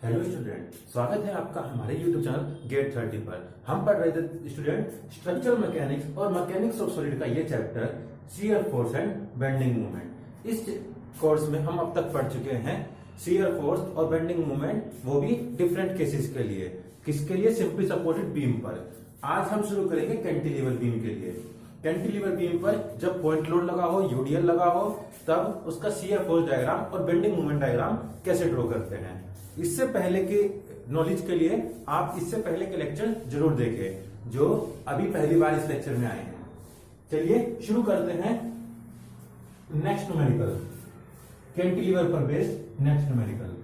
Hello student, स्वागत है आपका हमारे YouTube चैनल गेट 30 पर। हम पढ़ रहे थे स्टूडेंट स्ट्रक्चरल मैकेनिक्स और मैकेनिक्स ऑफ सॉलिड का ये chapter shear force and bending movement. इस कोर्स में हम अब तक पढ़ चुके हैं शियर फोर्स और बेंडिंग मूवमेंट, वो भी डिफरेंट केसेस के लिए। किसके लिए? सिंपली सपोर्टेड बीम पर। आज हम शुरू करेंगे कैंटिलीवर बीम के लिए। कैंटिलीवर बीम पर जब पॉइंट लोड लगा हो, यूडीएल लगा हो, तब उसका शियर फोर्स डायग्राम और बेंडिंग मूवमेंट डायग्राम कैसे ड्रॉ करते हैं। इससे पहले के नॉलेज के लिए आप इससे पहले के लेक्चर जरूर देखें जो अभी पहली बार इस लेक्चर में आए हैं। चलिए शुरू करते हैं नेक्स्ट न्यूमेरिकल, कैंटिलीवर पर बेस्ड नेक्स्ट न्यूमेरिकल।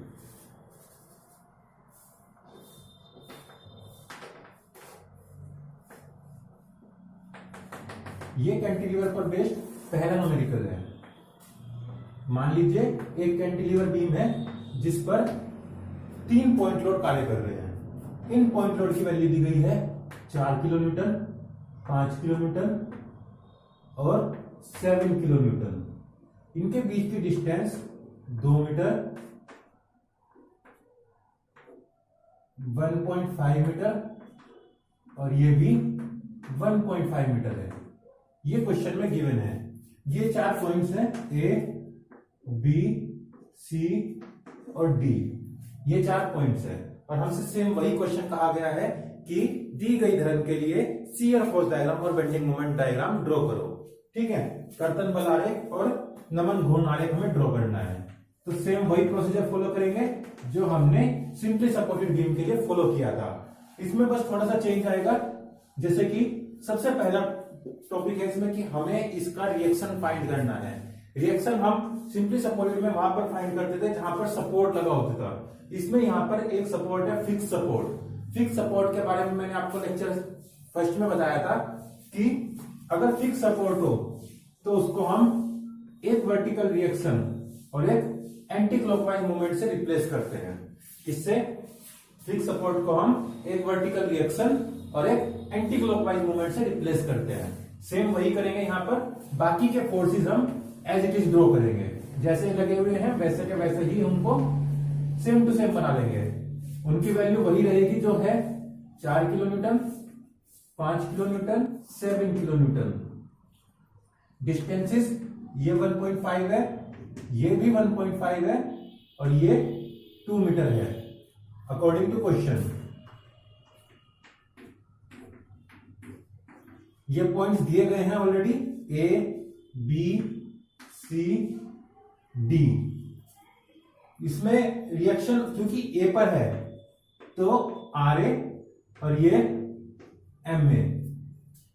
ये कैंटिलीवर पर बेस्ड पहला न्यूमेरिकल है। मान लीजिए एक कैंटिलीवर बीम है जिस पर 3 पॉइंट लोड कार्य कर रहे हैं। इन पॉइंट लोड की वैल्यू दी गई है 4 किलो न्यूटन, 5 किलो न्यूटन और 7 किलो न्यूटन। इनके बीच की डिस्टेंस 2 मीटर, 1.5 मीटर और ये भी 1.5 मीटर है। ये क्वेश्चन में गिवन है। ये 4 पॉइंट्स हैं ए, बी, सी और डी। ये 4 पॉइंट्स हैं और हमसे सेम वही क्वेश्चन कहा गया है कि दी गई धरण के लिए शियर फोर्स डायग्राम और बेंडिंग मोमेंट डायग्राम ड्रॉ करो। ठीक है, कर्तन बल आरेख और नमन घूर्ण आरेख हमें ड्रॉ करना है। तो सेम वही प्रोसीजर फॉलो करेंगे जो हमने सिंपली सपोर्टेड बीम के लिए फॉलो किया था। इसमें बस थोड़ा सा चेंज आएगा। जैसे कि सबसे पहला टॉपिक है इसमें कि हमें इसका रिएक्शन फाइंड करना है। रिएक्शन हम सिंपली सपोर्टेड में वहां पर फाइंड करते थे जहां पर सपोर्ट लगा होता था। इसमें यहां पर एक सपोर्ट है फिक्स सपोर्ट। फिक्स सपोर्ट के बारे में मैंने आपको लेक्चर फर्स्ट में बताया था कि अगर फिक्स सपोर्ट हो तो उसको हम एक वर्टिकल रिएक्शन और एक एंटी क्लॉकवाइज मूवमेंट से रिप्लेस करते हैं। इससे फिक्स सपोर्ट को हम एक वर्टिकल रिएक्शन और एक एंटी क्लॉकवाइज मूवमेंट से रिप्लेस करते हैं। सेम वही करेंगे यहां पर। बाकी के फोर्सेस हम एज इट इज ड्रॉ करेंगे, जैसे लगे हुए हैं वैसे के वैसे ही उनको सेम टू सेम बना लेंगे। उनकी वैल्यू वही रहेगी जो है 4 kilo Newton, 5 kilo Newton, 7 kilo Newton. Distances ये 1.5 है, ये भी 1.5 है और ये 2 मीटर है अकॉर्डिंग टू क्वेश्चन। ये पॉइंट्स दिए गए हैं ऑलरेडी, ए, बी, सी, डी। इसमें रिएक्शन क्योंकि ए पर है तो आर ए और ये एम ए।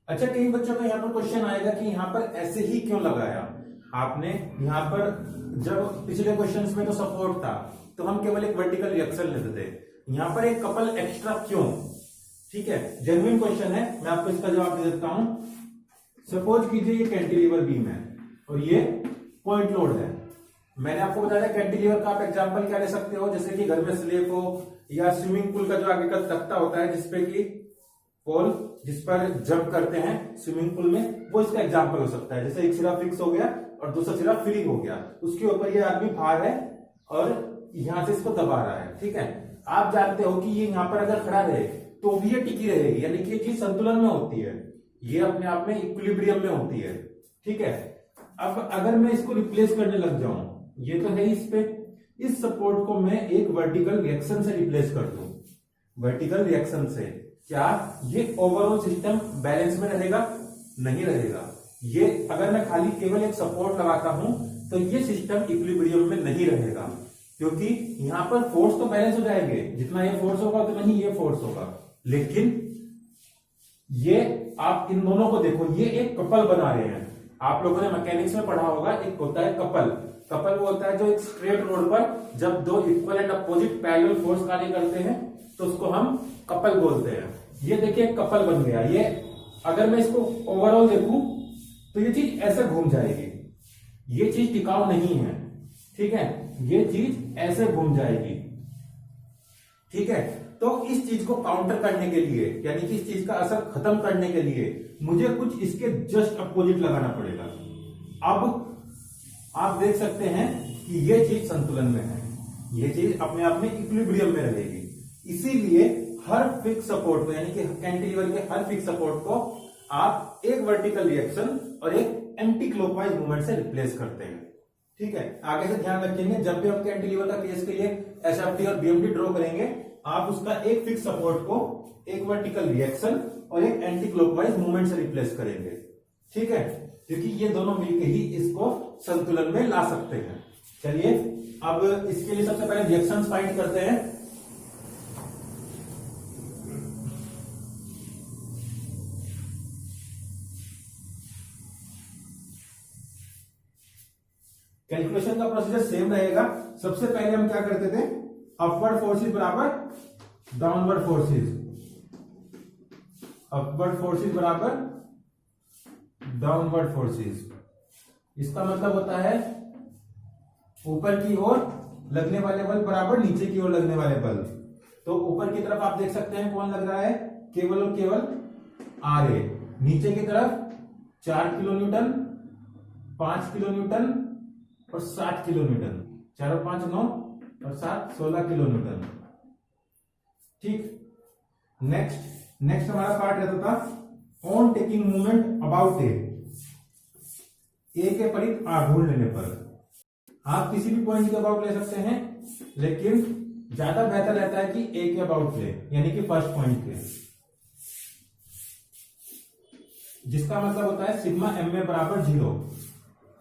अच्छा, कई बच्चों का यहां पर क्वेश्चन आएगा कि यहां पर ऐसे ही क्यों लगाया आपने। यहां पर जब पिछले क्वेश्चंस में तो सपोर्ट था तो हम केवल एक वर्टिकल रिएक्शन लेते थे, यहां पर एक कपल एक्स्ट्रा क्यों? ठीक है, जेन्युइन क्वेश्चन है, मैं आपको इसका जवाब दे देता हूं। सपोज कीजिए ये कैंटिलीवर बीम है और ये पॉइंट लोड है। मैंने आपको बताया कैंटिलीवर का आप एग्जांपल क्या ले सकते हो, जैसे कि घर में स्लेब हो या स्विमिंग पूल का जो आगे का तख्ता होता है जिसपे कि पोल जिस पर जंप करते हैं स्विमिंग पूल में, वो इसका एग्जांपल हो सकता है। जैसे एक सिरा फिक्स हो गया और दूसरा सिरा फ्री हो गया, उसके ऊपर ये आदमी भार है और यहां से इसको दबा रहा है। ठीक है, आप जानते हो कि ये यहां पर अगर खड़ा रहे तो भी ये टिकी रहेगी, यानी कि ये चीज संतुलन में होती है, ये अपने आप में इक्विलिब्रियम में होती है। ठीक है, अब अगर मैं इसको रिप्लेस करने लग जाऊं, ये तो है इस पे, इस सपोर्ट को मैं एक वर्टिकल रिएक्शन से रिप्लेस कर दूं, वर्टिकल रिएक्शन से, क्या ये ओवरऑल सिस्टम बैलेंस में रहेगा? नहीं रहेगा। ये अगर मैं खाली केवल एक सपोर्ट लगाता हूं तो ये सिस्टम इक्विलिब्रियम में नहीं रहेगा, क्योंकि यहां पर फोर्स तो बैलेंस हो जाएंगे, जितना ये फोर्स होगा उतना ही ये फोर्स होगा। लेकिन ये आप इन दोनों को देखो, ये एक कपल बना रहे हैं। आप लोगों ने मैकेनिक्स में पढ़ा होगा, एक होता है कपल। कपल वो होता है जो एक स्ट्रेट रोड पर जब दो equal and opposite parallel force कार्य करते हैं तो उसको हम कपल बोलते हैं। ये देखिए कपल बन गया। ये अगर मैं इसको ओवरऑल देखूं तो ये चीज ऐसे घूम जाएगी, ये चीज टिकाऊ नहीं है। ठीक है, ये चीज ऐसे घूम जाएगी। ठीक है, तो इस चीज को काउंटर करने के लिए, यानी कि इस चीज का असर खत्म करने के लिए मुझे कुछ इसके जस्ट अपोजिट लगाना पड़ेगा। अब आप देख सकते हैं कि ये चीज संतुलन में है, ये चीज अपने आप में इक्विलिब्रियम में रहेगी। इसीलिए हर फिक्स सपोर्ट को, यानी कि कैंटिलीवर के हर फिक्स सपोर्ट को आप एक वर्टिकल रिएक्शन और एक एंटी क्लॉकवाइज मूवमेंट से रिप्लेस करते हैं। ठीक है, आगे से ध्यान रखेंगे, जब भी आप कैंटिलीवर का केस के लिए एसएफटी और बीएमटी ड्रॉ करेंगे, आप उसका एक फिक्स सपोर्ट को एक वर्टिकल रिएक्शन और एक एंटी क्लॉकवाइज मूवमेंट से रिप्लेस करेंगे। ठीक है, क्योंकि ये दोनों मिलकर ही इसको संतुलन में ला सकते हैं। चलिए अब इसके लिए सबसे पहले रिएक्शंस फाइंड करते हैं। कैलकुलेशन का प्रोसीजर सेम रहेगा। सबसे पहले हम क्या करते थे, अपवर्ड फोर्सेस बराबर डाउनवर्ड फोर्सेस, अपवर्ड फोर्सेस बराबर डाउनवर्ड फोर्सेस। इसका मतलब होता है ऊपर की ओर लगने वाले बल बराबर नीचे की ओर लगने वाले बल। तो ऊपर की तरफ आप देख सकते हैं कौन लग रहा है, केवल और केवल Ra। नीचे की तरफ 4 किलो न्यूटन, 5 किलो न्यूटन और 7 किलो न्यूटन। 4 और 5 9 और 7 16 किलो न्यूटन। ठीक, नेक्स्ट हमारा पार्ट रहता था ऑन टेकिंग मूवमेंट अबाउट ए के परित आघूर्ण लेने पर। आप किसी भी पॉइंट के अबाउट ले सकते हैं, लेकिन ज्यादा बेहतर रहता है कि ए के अबाउट ले, यानी कि फर्स्ट पॉइंट के, जिसका मतलब होता है सिग्मा एम ए बराबर 0।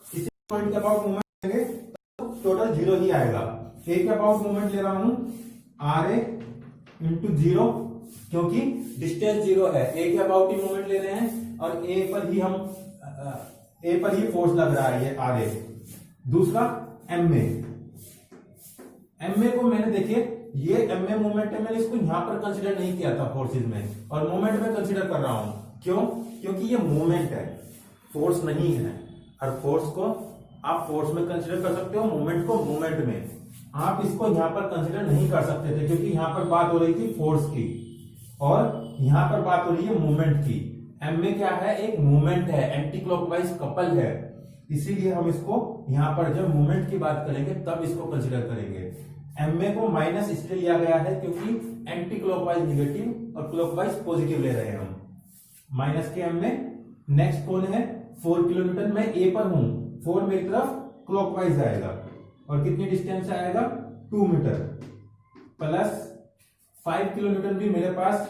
किसी पॉइंट के अबाउट मूवमेंट लेंगे तो टोटल 0 ही आएगा। ए के अबाउट मूवमेंट ले रहा हूं Ra इंटू 0, क्योंकि डिस्टेंस 0 है। ए के अबाउट ही मूवमेंट ले रहे हैं और ए पर ही फोर्स लग रहा है ये Ra। दूसरा एमए को मैंने देखिए, ये एमए मूवमेंट है, मैंने इसको यहां पर कंसीडर नहीं किया था फोर्सेज में, और मूवमेंट में कंसीडर कर रहा हूं। क्यों? क्योंकि ये मूवमेंट है, फोर्स नहीं है। और फोर्स को आप फोर्स में कंसीडर कर सकते हो, मूवमेंट को मूवमेंट में। आप इसको यहां पर कंसीडर नहीं कर सकते थे, क्योंकि यहां पर बात हो रही थी फोर्स की और यहां पर बात हो रही है मूवमेंट की। एमए क्या है, एक मूवमेंट है, एंटी क्लॉकवाइज कपल है। इसीलिए हम इसको यहां पर जब मूवमेंट की बात करेंगे तब इसको कंसीडर करेंगे। एमए को माइनस इसलिए लिया गया है क्योंकि एंटी क्लॉकवाइज निगेटिव और क्लॉकवाइज पॉजिटिव ले रहे हैं हम, माइनस के एमए। नेक्स्ट कौन है, 4 किलो न्यूटन। मैं ए पर हूं, 4 मेरी तरफ क्लॉकवाइज आएगा और कितनी डिस्टेंस आएगा, 2 मीटर, प्लस 5 किलो न्यूटन भी मेरे पास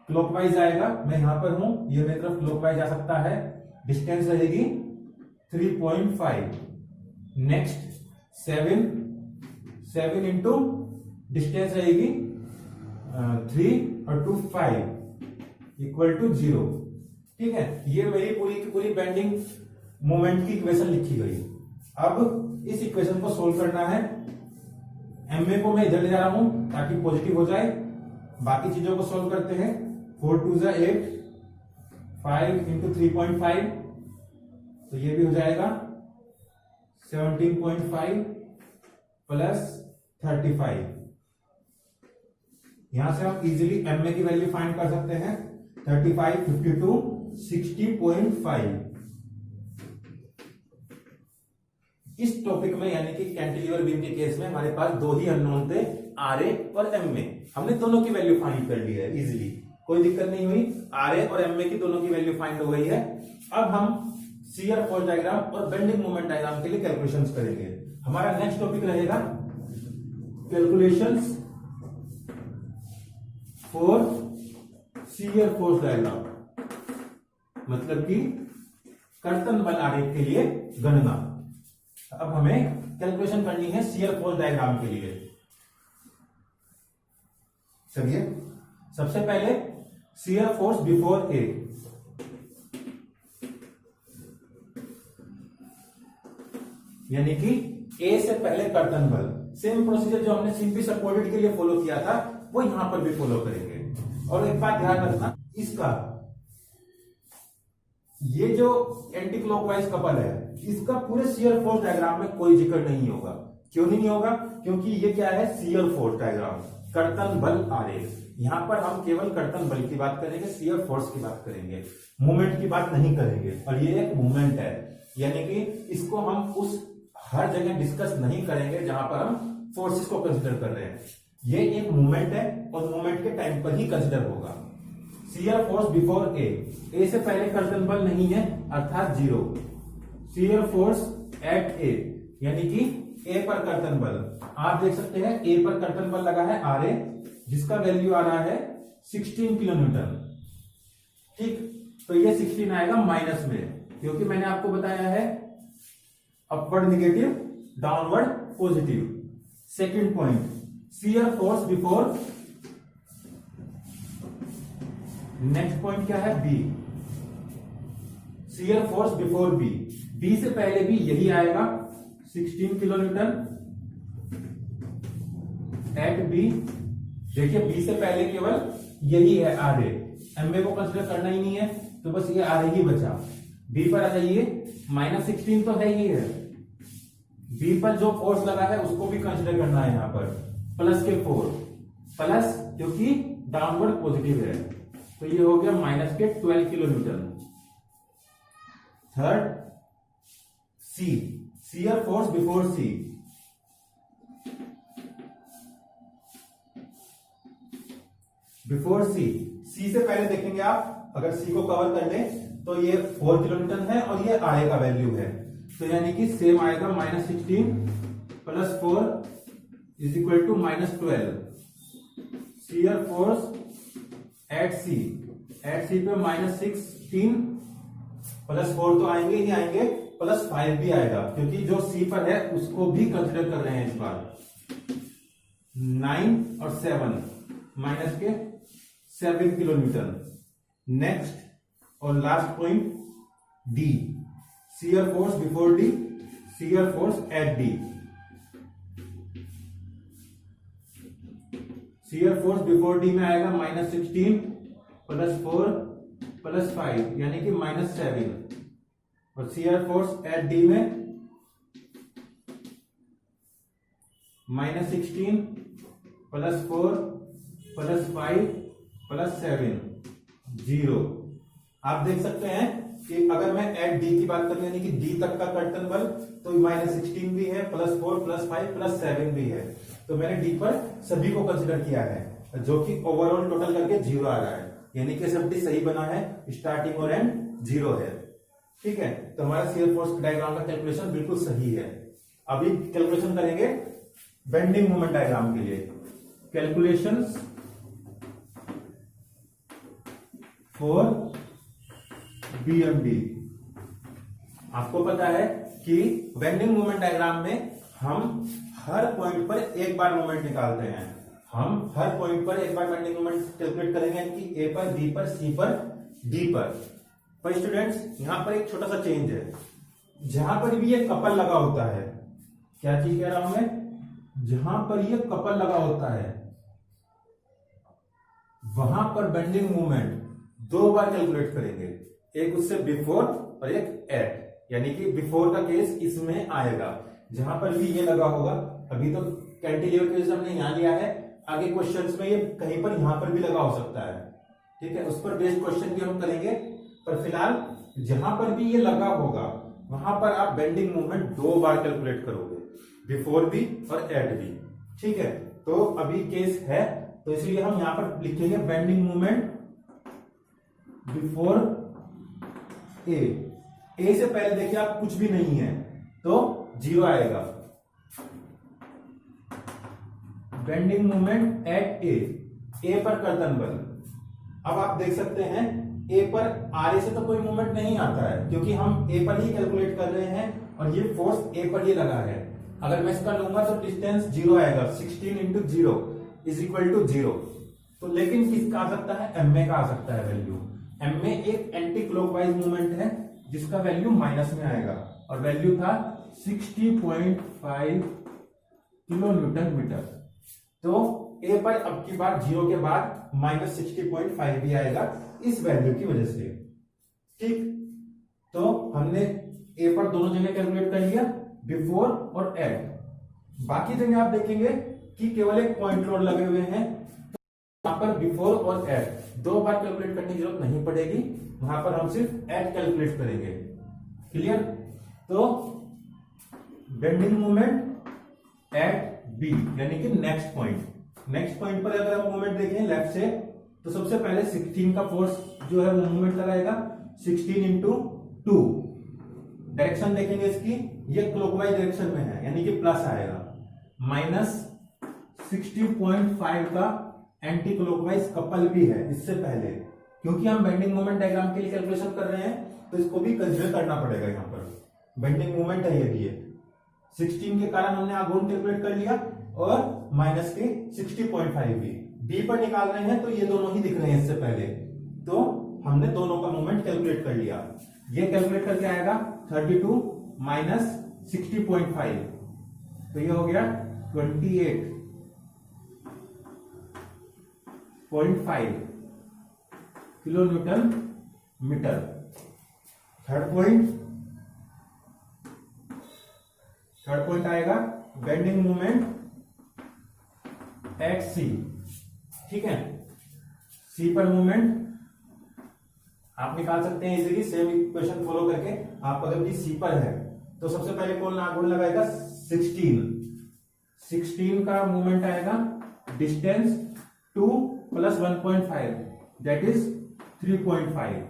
क्लॉकवाइज आएगा। मैं यहां पर हूं, ये मेरी तरफ क्लॉकवाइज आ सकता है, डिस्टेंस रहेगी 3.5। नेक्स्ट 7 इंटू डिस्टेंस रहेगी 3 और 2 5 इक्वल टू 0। ठीक है, ये मेरी पूरी की पूरी बेंडिंग मोमेंट की इक्वेशन लिखी गई। अब इस इक्वेशन को सोल्व करना है। एमए को मैं इधर ले जा रहा हूं ताकि पॉजिटिव हो जाए। बाकी चीजों को सोल्व करते हैं। 4 2 8, 5 इंटू 3.5, तो ये भी हो जाएगा 17.5 प्लस 35। यहां से हम इजीली एमए की वैल्यू फाइंड कर सकते हैं। 35 52 60.5। इस टॉपिक में यानी कि कैंटिलीवर बीम के केस में हमारे पास दो ही अननोन थे, Ra और एमए। हमने दोनों की वैल्यू फाइंड कर ली है इजीली, कोई दिक्कत नहीं हुई। Ra और एमए की दोनों की वैल्यू फाइंड हो गई है। अब हम शियर फोर्स डायग्राम और बेंडिंग मोमेंट डायग्राम के लिए कैलकुलेशंस करेंगे। हमारा नेक्स्ट टॉपिक रहेगा calculations for shear force diagram, मतलब कि कर्तन बल आरेख के लिए गणना। अब हमें कैलकुलेशन करनी है शियर फोर्स डायग्राम के लिए। चलिए सबसे पहले शियर फोर्स बिफोर ए, यानी कि ए से पहले कर्तन बल। सेम प्रोसीजर जो हमने सिंपली सपोर्टेड के लिए फॉलो किया था वो यहां पर भी फॉलो करेंगे। और एक बात ध्यान रखना, इसका ये जो एंटी क्लॉकवाइज कपल है इसका पूरे शियर फोर्स डायग्राम में कोई जिक्र नहीं होगा। क्यों नहीं होगा? क्योंकि ये क्या है, शियर फोर्स डायग्राम, कर्तन बल आरेख। यहां पर हम केवल कर्तन बल की बात करेंगे, शियर फोर्स की बात करेंगे, मूवमेंट की बात नहीं करेंगे। और ये एक मूवमेंट है, यानी कि इसको हम उस हर जगह डिस्कस नहीं करेंगे जहां पर हम फोर्सेस को कंसिडर कर रहे हैं। ये एक मूवमेंट है और मूवमेंट के टाइम पर ही कंसिडर होगा। शियर फोर्स बिफोर ए से पहले कर्तन बल नहीं है अर्थात 0। शियर फोर्स एट ए यानी कि ए पर कर्तन बल, आप देख सकते हैं ए पर कर्तन बल लगा है आर ए, जिसका वैल्यू आ रहा है 16 किलो न्यूटन। ठीक, तो ये 16 आएगा माइनस में, क्योंकि मैंने आपको बताया है upward negative, downward positive. Second point, shear force before, next point क्या है, B. Shear force before B, B से पहले भी यही आएगा 16 किलो न्यूटन एट बी। देखिए बी से पहले केवल यही है आर ए, एम ए को कंसिडर करना ही नहीं है, तो बस ये आर ए ही बचा। बी पर आ जाइए, -16 तो है ही है, बी पर जो फोर्स लगा है उसको भी कंसिडर करना है यहां पर, प्लस के 4 प्लस, क्योंकि डाउनवर्ड पॉजिटिव है, तो ये हो गया माइनस के 12 किलो न्यूटन। थर्ड, सी, शियर फोर्स बिफोर सी, बिफोर सी, सी से पहले देखेंगे आप, अगर सी को कवर कर लें तो ये 4 किलो न्यूटन है और ये आर ए का वैल्यू है, तो यानी कि सेम आएगा -16 plus 4 is equal to -12। Shear force at C पे -16 प्लस 4 तो आएंगे ही आएंगे, प्लस 5 भी आएगा, क्योंकि जो सी पर है उसको भी कंसिडर कर रहे हैं इस बार। 9 और 7 माइनस के 7 किलो न्यूटन। नेक्स्ट और last point, D, shear force before D, shear force eight D. Shear force before D में आएगा -16 प्लस 4 प्लस 5 यानी कि -7, और शियर फोर्स एट डी में -16 प्लस 4 प्लस 5 प्लस 7 0। आप देख सकते हैं कि अगर मैं एट डी की बात करूं यानी कि डी तक का कर्तन बल, तो -16 भी है, प्लस 4 प्लस 5 प्लस 7 भी है, तो मैंने डी पर सभी को कंसिडर किया है, जो कि ओवरऑल टोटल करके 0 आ रहा है, यानी कि सब डी सही बना है, स्टार्टिंग और एंड 0 है। ठीक है, तो हमारा शियर फोर्स डायग्राम का कैलकुलेशन बिल्कुल सही है। अभी कैलकुलेशन करेंगे बेंडिंग मोमेंट डायग्राम के लिए। Calculations for BMD. आपको पता है कि बेंडिंग मोमेंट डायग्राम में हम हर पॉइंट पर एक बार मोमेंट निकालते हैं। हम हर पॉइंट पर एक बार बेंडिंग मोमेंट कैलकुलेट करेंगे, यानी कि ए पर, बी पर, सी पर, डी पर स्टूडेंट्स यहां पर एक छोटा सा चेंज है, जहां पर भी ये कपल लगा होता है, क्या चीज कह रहा हूं मैं, जहां पर ये कपल लगा होता है वहां पर बेंडिंग मोमेंट 2 बार कैलकुलेट करेंगे, एक उससे बिफोर और एक एट, यानी कि बिफोर का केस इसमें आएगा, जहां पर भी ये लगा होगा। अभी तो कैंटिलीवर केस हमने यहां लिया है, आगे क्वेश्चंस में ये कहीं पर यहां पर भी लगा हो सकता है, ठीक है, उस पर बेस्ड क्वेश्चन भी हम करेंगे, पर फिलहाल जहां पर भी ये लगा होगा वहां पर आप बेंडिंग मूवमेंट 2 बार कैलकुलेट करोगे, बिफोर भी और एट भी। ठीक है, तो अभी केस है, तो इसलिए हम यहां पर लिखेंगे बेंडिंग मूवमेंट बिफोर ए से पहले देखिए आप कुछ भी नहीं है तो 0 आएगा। बेंडिंग मूवमेंट एट ए पर कर्तन बल। अब आप देख सकते हैं ए पर आर ए से तो कोई मूवमेंट नहीं आता है, क्योंकि हम ए पर ही कैलकुलेट कर रहे हैं और ये फोर्स ए पर ही लगा है। अगर मैं इसका लूंगा तो डिस्टेंस 0 आएगा, 16 इंटू 0 इज इक्वल टू 0। तो लेकिन किसका आ सकता है, एम ए का आ सकता है वैल्यू। एम ए एक एंटी क्लॉकवाइज मूवमेंट है जिसका वैल्यू माइनस में आएगा, और वैल्यू था 60.5 किलो न्यूटन मीटर। तो ए पर अब की बार 0 के बाद -60.5 भी आएगा इस वैल्यू की वजह से। ठीक, तो हमने ए पर दोनों जगह कैलकुलेट कर लिया, बिफोर और एट। बाकी जगह आप देखेंगे कि केवल एक पॉइंट लोड लगे हुए हैं, तो वहां पर बिफोर और एट 2 बार कैलकुलेट करने की जरूरत नहीं पड़ेगी, वहां पर हम सिर्फ एट कैलकुलेट करेंगे। क्लियर? तो बेंडिंग मोमेंट एट बी, यानी कि नेक्स्ट पॉइंट। नेक्स्ट पॉइंट पर अगर हम मूवमेंट देखें लेफ्ट से, तो सबसे पहले 16 का फोर्स जो है वो मूवमेंट लगाएगा 16 इंटू 2। डायरेक्शन देखेंगे इसकी, ये क्लॉकवाइज डायरेक्शन में है यानी कि प्लस आएगा। माइनस 60.5 का एंटी क्लॉकवाइज कपल भी है इससे पहले, क्योंकि हम बेंडिंग मोमेंट डायग्राम के लिए कैलकुलेशन कर रहे हैं तो इसको भी कंसीडर करना पड़ेगा। यहाँ पर बेंडिंग मोमेंट है ये भी है, 16 के कारण हमने आघूर्ण कैलकुलेट कर लिया और माइनस के 60.5 भी बी पर निकाल रहे हैं, तो ये दोनों ही दिख रहे हैं इससे पहले, तो हमने दोनों का मोमेंट कैलकुलेट कर लिया। ये कैलकुलेट करके आएगा 32 माइनस 60.5, तो ये हो गया 28.5 kilo newton metre. Third point आएगा बेंडिंग मोमेंट एट सी। ठीक है, सी पर मूवमेंट आप निकाल सकते हैं इजीली, सेम इक्वेशन फॉलो करके। आप अगर भी सी पर है तो सबसे पहले कौन आघूर्ण लगाएगा 16 का मूवमेंट आएगा डिस्टेंस 2 प्लस 1.5 दैट इज 3.5।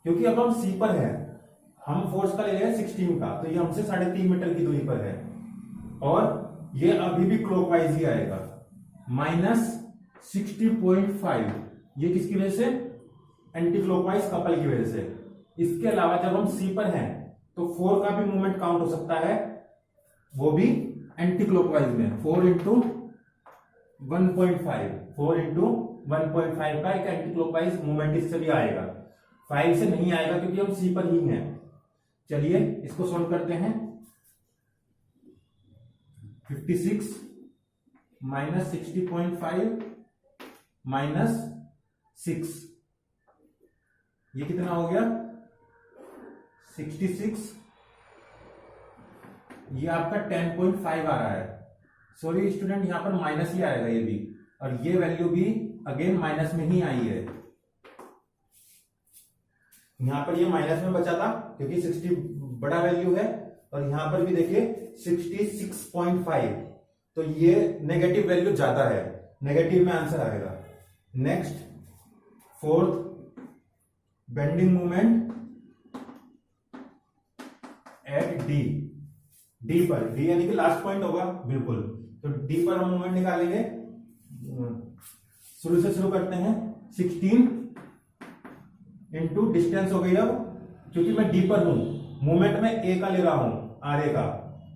क्योंकि अब हम सी पर है, हम फोर्स का ले रहे हैं 16 का, तो ये हमसे 3.5 मीटर की दूरी पर है और ये अभी भी क्लॉकवाइज ही आएगा। माइनस 60.5 ये किसकी वजह से, एंटी क्लॉकवाइज कपल की वजह से। इसके अलावा जब हम सी पर हैं तो 4 का भी मूवमेंट काउंट हो सकता है, वो भी एंटी क्लॉकवाइज में। 4 इंटू 1.5 का एक एंटी क्लॉकवाइज मूवमेंट इससे भी आएगा। 5 से नहीं आएगा क्योंकि हम सी पर ही हैं। चलिए इसको सॉल्व करते हैं। 56 माइनस 60.5 माइनस 6, ये कितना हो गया 66, ये आपका 10.5 आ रहा है। सॉरी स्टूडेंट, यहां पर माइनस ही आएगा ये भी, और ये वैल्यू भी अगेन माइनस में ही आई है। यहां पर ये माइनस में बचा था क्योंकि 60 बड़ा वैल्यू है, और यहां पर भी देखिए 66.5, तो ये नेगेटिव वैल्यू ज्यादा है, नेगेटिव में आंसर आएगा। Next fourth bending moment eight D पर, डी यानी कि लास्ट पॉइंट होगा बिल्कुल, तो डी पर हम मोमेंट निकालेंगे। शुरू से शुरू करते हैं। 16 इंटू डिस्टेंस हो गई, अब क्योंकि मैं डी पर हूं, मूवमेंट में ए का ले रहा हूं, आर ए का,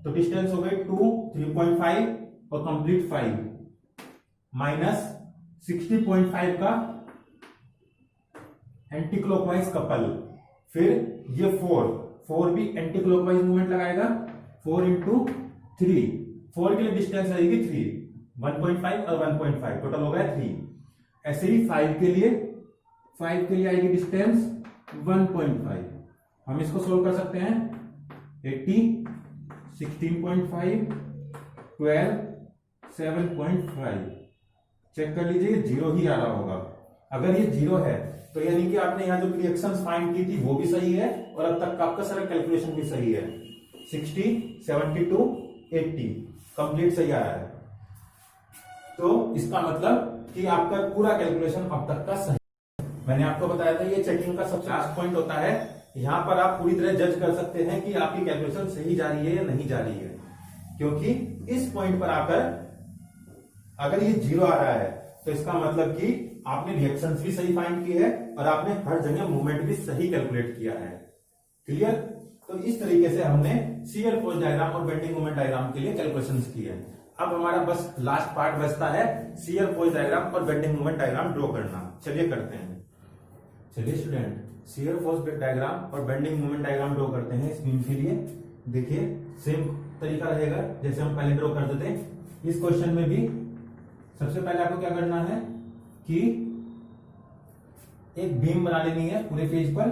तो डिस्टेंस हो गई 2, 3.5 और कंप्लीट 5, माइनस 60.5 का एंटी क्लॉकवाइज कपल, फिर ये 4 भी एंटी क्लॉकवाइज मूवमेंट लगाएगा। 4 इंटू 3, 4 के लिए डिस्टेंस आएगी 3, 1.5 और 1.5 टोटल हो गया 3। ऐसे ही 5 के लिए आएगी डिस्टेंस 1.5। हम इसको सोल्व कर सकते हैं। 80, 16.5, 12, 7.5। चेक कर लीजिए, 0 ही आ रहा होगा। अगर ये 0 है तो यानी कि आपने यहाँ जो रिएक्शंस फाइंड की थी वो भी सही है, और अब तक आपका सारा कैलकुलेशन भी सही है। 60, 72, 80 कंप्लीट सही आ रहा है, तो इसका मतलब कि आपका पूरा कैलकुलेशन अब तक का सही। मैंने आपको बताया था ये चेकिंग का सबसे लास्ट पॉइंट होता है। यहां पर आप पूरी तरह जज कर सकते हैं कि आपकी कैलकुलेशन सही जा रही है या नहीं जा रही है, क्योंकि इस पॉइंट पर आकर अगर ये 0 आ रहा है तो इसका मतलब कि आपने रिएक्शंस भी सही फाइंड की है और आपने हर जगह मूवमेंट भी सही कैलकुलेट किया है। क्लियर? तो इस तरीके से हमने शियर फोर्स डायग्राम और बेंडिंग मोमेंट डायग्राम के लिए कैलकुलेशंस की है। अब हमारा बस लास्ट पार्ट बचता है शियर फोर्स डायग्राम और बेंडिंग मोमेंट डायग्राम ड्रॉ करना। चलिए करते हैं। चलिए स्टूडेंट, शियर फोर्स डायग्राम और बेंडिंग मोमेंट डायग्राम ड्रॉ करते हैं स्क्रीन के लिए। देखिए सेम तरीका रहेगा जैसे हम पहले ड्रॉ करते थे। इस क्वेश्चन में भी सबसे पहले आपको क्या करना है कि एक बीम बना लेनी है पूरे पेज पर,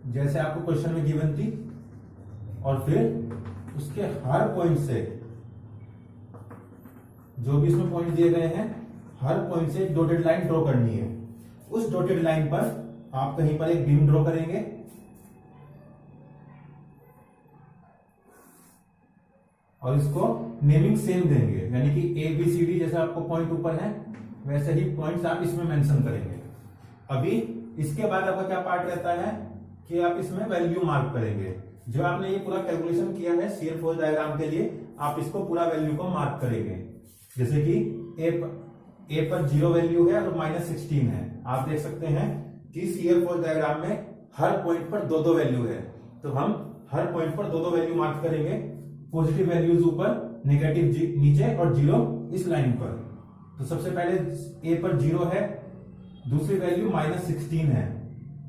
जैसे आपको क्वेश्चन में गिवन थी, और फिर उसके हर पॉइंट से, जो भी इसमें पॉइंट दिए गए हैं, हर पॉइंट से एक डॉटेड लाइन ड्रॉ करनी है। उस डॉटेड लाइन पर आप कहीं पर एक बीम ड्रॉ करेंगे, और इसको नेमिंग सेम देंगे, यानी कि ए बी सी डी जैसे आपको पॉइंट ऊपर है वैसे ही पॉइंट्स आप इसमें मेंशन करेंगे। अभी इसके बाद आपका क्या पार्ट रहता है कि आप इसमें वैल्यू मार्क करेंगे। जो आपने ये पूरा कैलकुलेशन किया है शेयर फोर्स डायग्राम के लिए, आप इसको पूरा वैल्यू को मार्क करेंगे। जैसे कि ए पर 0 वैल्यू है और -16 है। आप देख सकते हैं कि शेयर फोर्स डायग्राम में हर पॉइंट पर 2-2 वैल्यू है, तो हम हर पॉइंट पर 2-2 वैल्यू मार्क करेंगे। पॉजिटिव वैल्यूज ऊपर, नेगेटिव नीचे और 0 इस लाइन पर। तो सबसे पहले ए पर 0 है, दूसरी वैल्यू -16 है,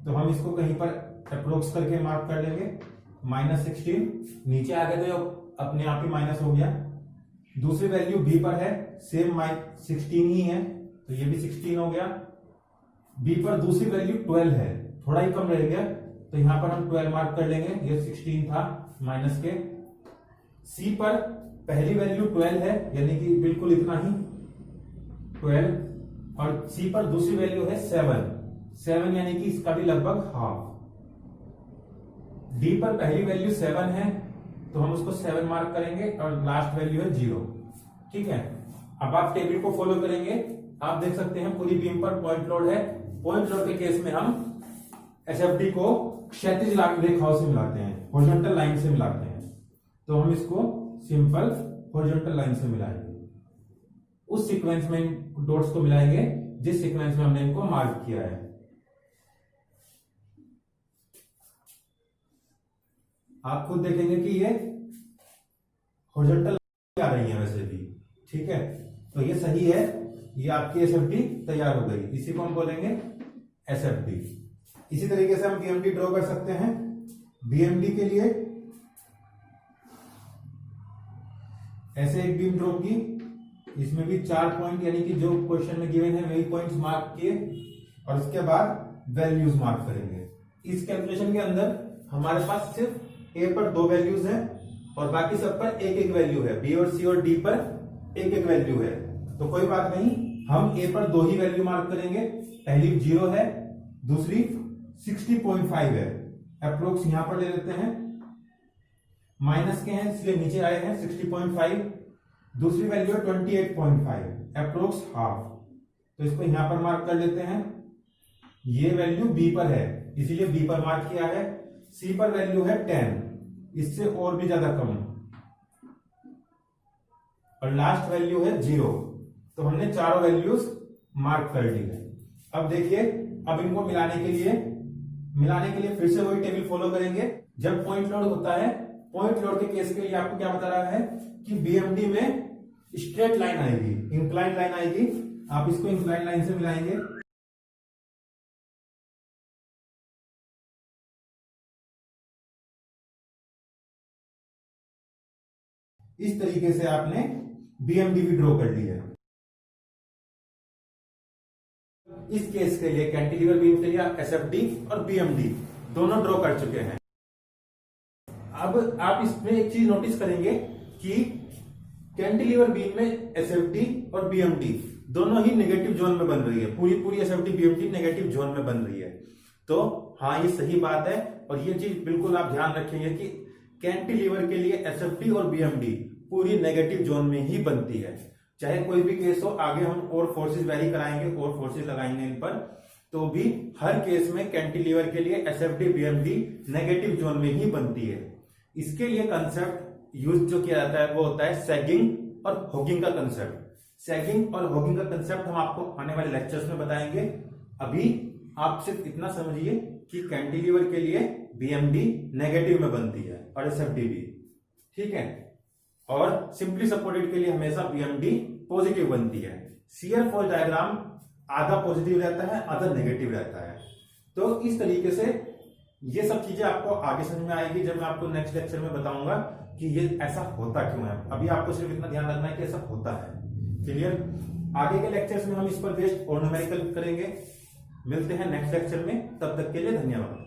तो हम इसको कहीं पर अप्रोक्स करके मार्क कर लेंगे। -16 नीचे आ गए तो अपने आप ही माइनस हो गया। दूसरी वैल्यू बी पर है, सेम 16 ही है, तो ये भी 16 हो गया। बी पर दूसरी वैल्यू 12 है, थोड़ा ही कम रह गया, तो यहां पर हम 12 मार्क कर लेंगे, ये 16 था माइनस के। सी पर पहली वैल्यू 12 है, यानी कि बिल्कुल इतना ही 12, और सी पर दूसरी वैल्यू है 7 यानी कि इसका भी लगभग हाफ। डी पर पहली वैल्यू 7 है, तो हम उसको 7 मार्क करेंगे और लास्ट वैल्यू है 0। ठीक है, अब आप टेबल को फॉलो करेंगे। आप देख सकते हैं पूरी बीम पर पॉइंट लोड है। पॉइंट लोड के केस में हम एसएफडी को क्षैतिज रेखाओं से मिलाते हैं, हॉरिजॉन्टल लाइन से मिलाते हैं। तो हम इसको सिंपल हॉरिजॉन्टल लाइन से मिलाएंगे, उस सीक्वेंस में डॉट्स को मिलाएंगे जिस सीक्वेंस में हमने इनको मार्क किया है। आप खुद देखेंगे कि ये हॉरिजॉन्टल आ रही है वैसे भी। ठीक है, तो ये सही है, ये आपकी एसएफडी तैयार हो गई। इसी को हम बोलेंगे एसएफडी। इसी तरीके से हम बीएमडी ड्रॉ कर सकते हैं। बीएमडी के लिए ऐसे एक बीम ड्रॉ की, इसमें भी 4 पॉइंट यानी कि जो क्वेश्चन में गिवन है वही पॉइंट्स मार्क किए, और उसके बाद वैल्यूज मार्क करेंगे। इस कैलकुलेशन के अंदर हमारे पास सिर्फ ए पर 2 वैल्यूज हैं और बाकी सब पर एक एक वैल्यू है। बी और सी और डी पर एक एक वैल्यू है, तो कोई बात नहीं, हम ए पर 2 ही वैल्यू मार्क करेंगे। पहली 0 है, दूसरी 60.5 है, अप्रोक्स यहां पर ले लेते हैं, माइनस के हैं इसलिए नीचे आए हैं 60.5। दूसरी वैल्यू है 28.5, अप्रोक्स हाफ, तो इसको यहां पर मार्क कर लेते हैं। ये वैल्यू बी पर है इसीलिए बी पर मार्क किया है। सी पर वैल्यू है 10, इससे और भी ज्यादा कम, और लास्ट वैल्यू है 0, तो हमने चारों वैल्यूज मार्क कर ली है। अब देखिए, अब इनको मिलाने के लिए फिर से वही टेबल फॉलो करेंगे। जब पॉइंट लोड होता है, पॉइंट लोड के केस के लिए आपको क्या बता रहा है कि बीएमडी में स्ट्रेट लाइन आएगी, इंक्लाइन लाइन आएगी। आप इसको इंक्लाइन लाइन से मिलाएंगे। इस तरीके से आपने बीएमडी भी ड्रॉ कर ली है। इस केस के लिए कैंटिलीवर बीम के लिए आप एसएफडी और बीएमडी दोनों ड्रॉ कर चुके हैं। अब आप इसमें एक चीज नोटिस करेंगे कि कैंटिलीवर बीम में एसएफडी और बीएमडी दोनों ही नेगेटिव जोन में बन रही है। पूरी एसएफडी बीएमडी नेगेटिव जोन में बन रही है। तो हाँ, ये सही बात है, और ये चीज बिल्कुल आप ध्यान रखेंगे कि कैंटिलीवर के लिए एसएफडी और बीएमडी पूरी नेगेटिव जोन में ही बनती है। चाहे कोई भी केस हो, आगे हम और फोर्सेस वेरी कराएंगे और फोर्सेस लगाएंगे इन पर, तो भी हर केस में कैंटिलीवर के लिए एसएफडी बीएमडी नेगेटिव जोन में ही बनती है। इसके लिए कंसेप्ट यूज जो किया जाता है वो होता है सैगिंग और हॉगिंग का कंसेप्ट। सैगिंग और हॉगिंग का कंसेप्ट हम आपको आने वाले लेक्चर्स में बताएंगे। अभी आप सिर्फ इतना समझिए कि कैंटिलीवर के लिए बीएमडी नेगेटिव में बनती है और एसएफडी भी, ठीक है, और सिंपली सपोर्टेड के लिए हमेशा बीएमडी पॉजिटिव बनती है। शियर फोर्स डायग्राम आधा पॉजिटिव रहता है, आधा नेगेटिव रहता है। तो इस तरीके से ये सब चीजें आपको आगे समझ में आएगी जब मैं आपको नेक्स्ट लेक्चर में बताऊंगा कि ये ऐसा होता क्यों है। अभी आपको सिर्फ इतना ध्यान रखना है कि ऐसा होता है। क्लियर? आगे के लेक्चर्स में हम इस पर बेस्ड और न्यूमेरिकल करेंगे। मिलते हैं नेक्स्ट लेक्चर में, तब तक के लिए धन्यवाद।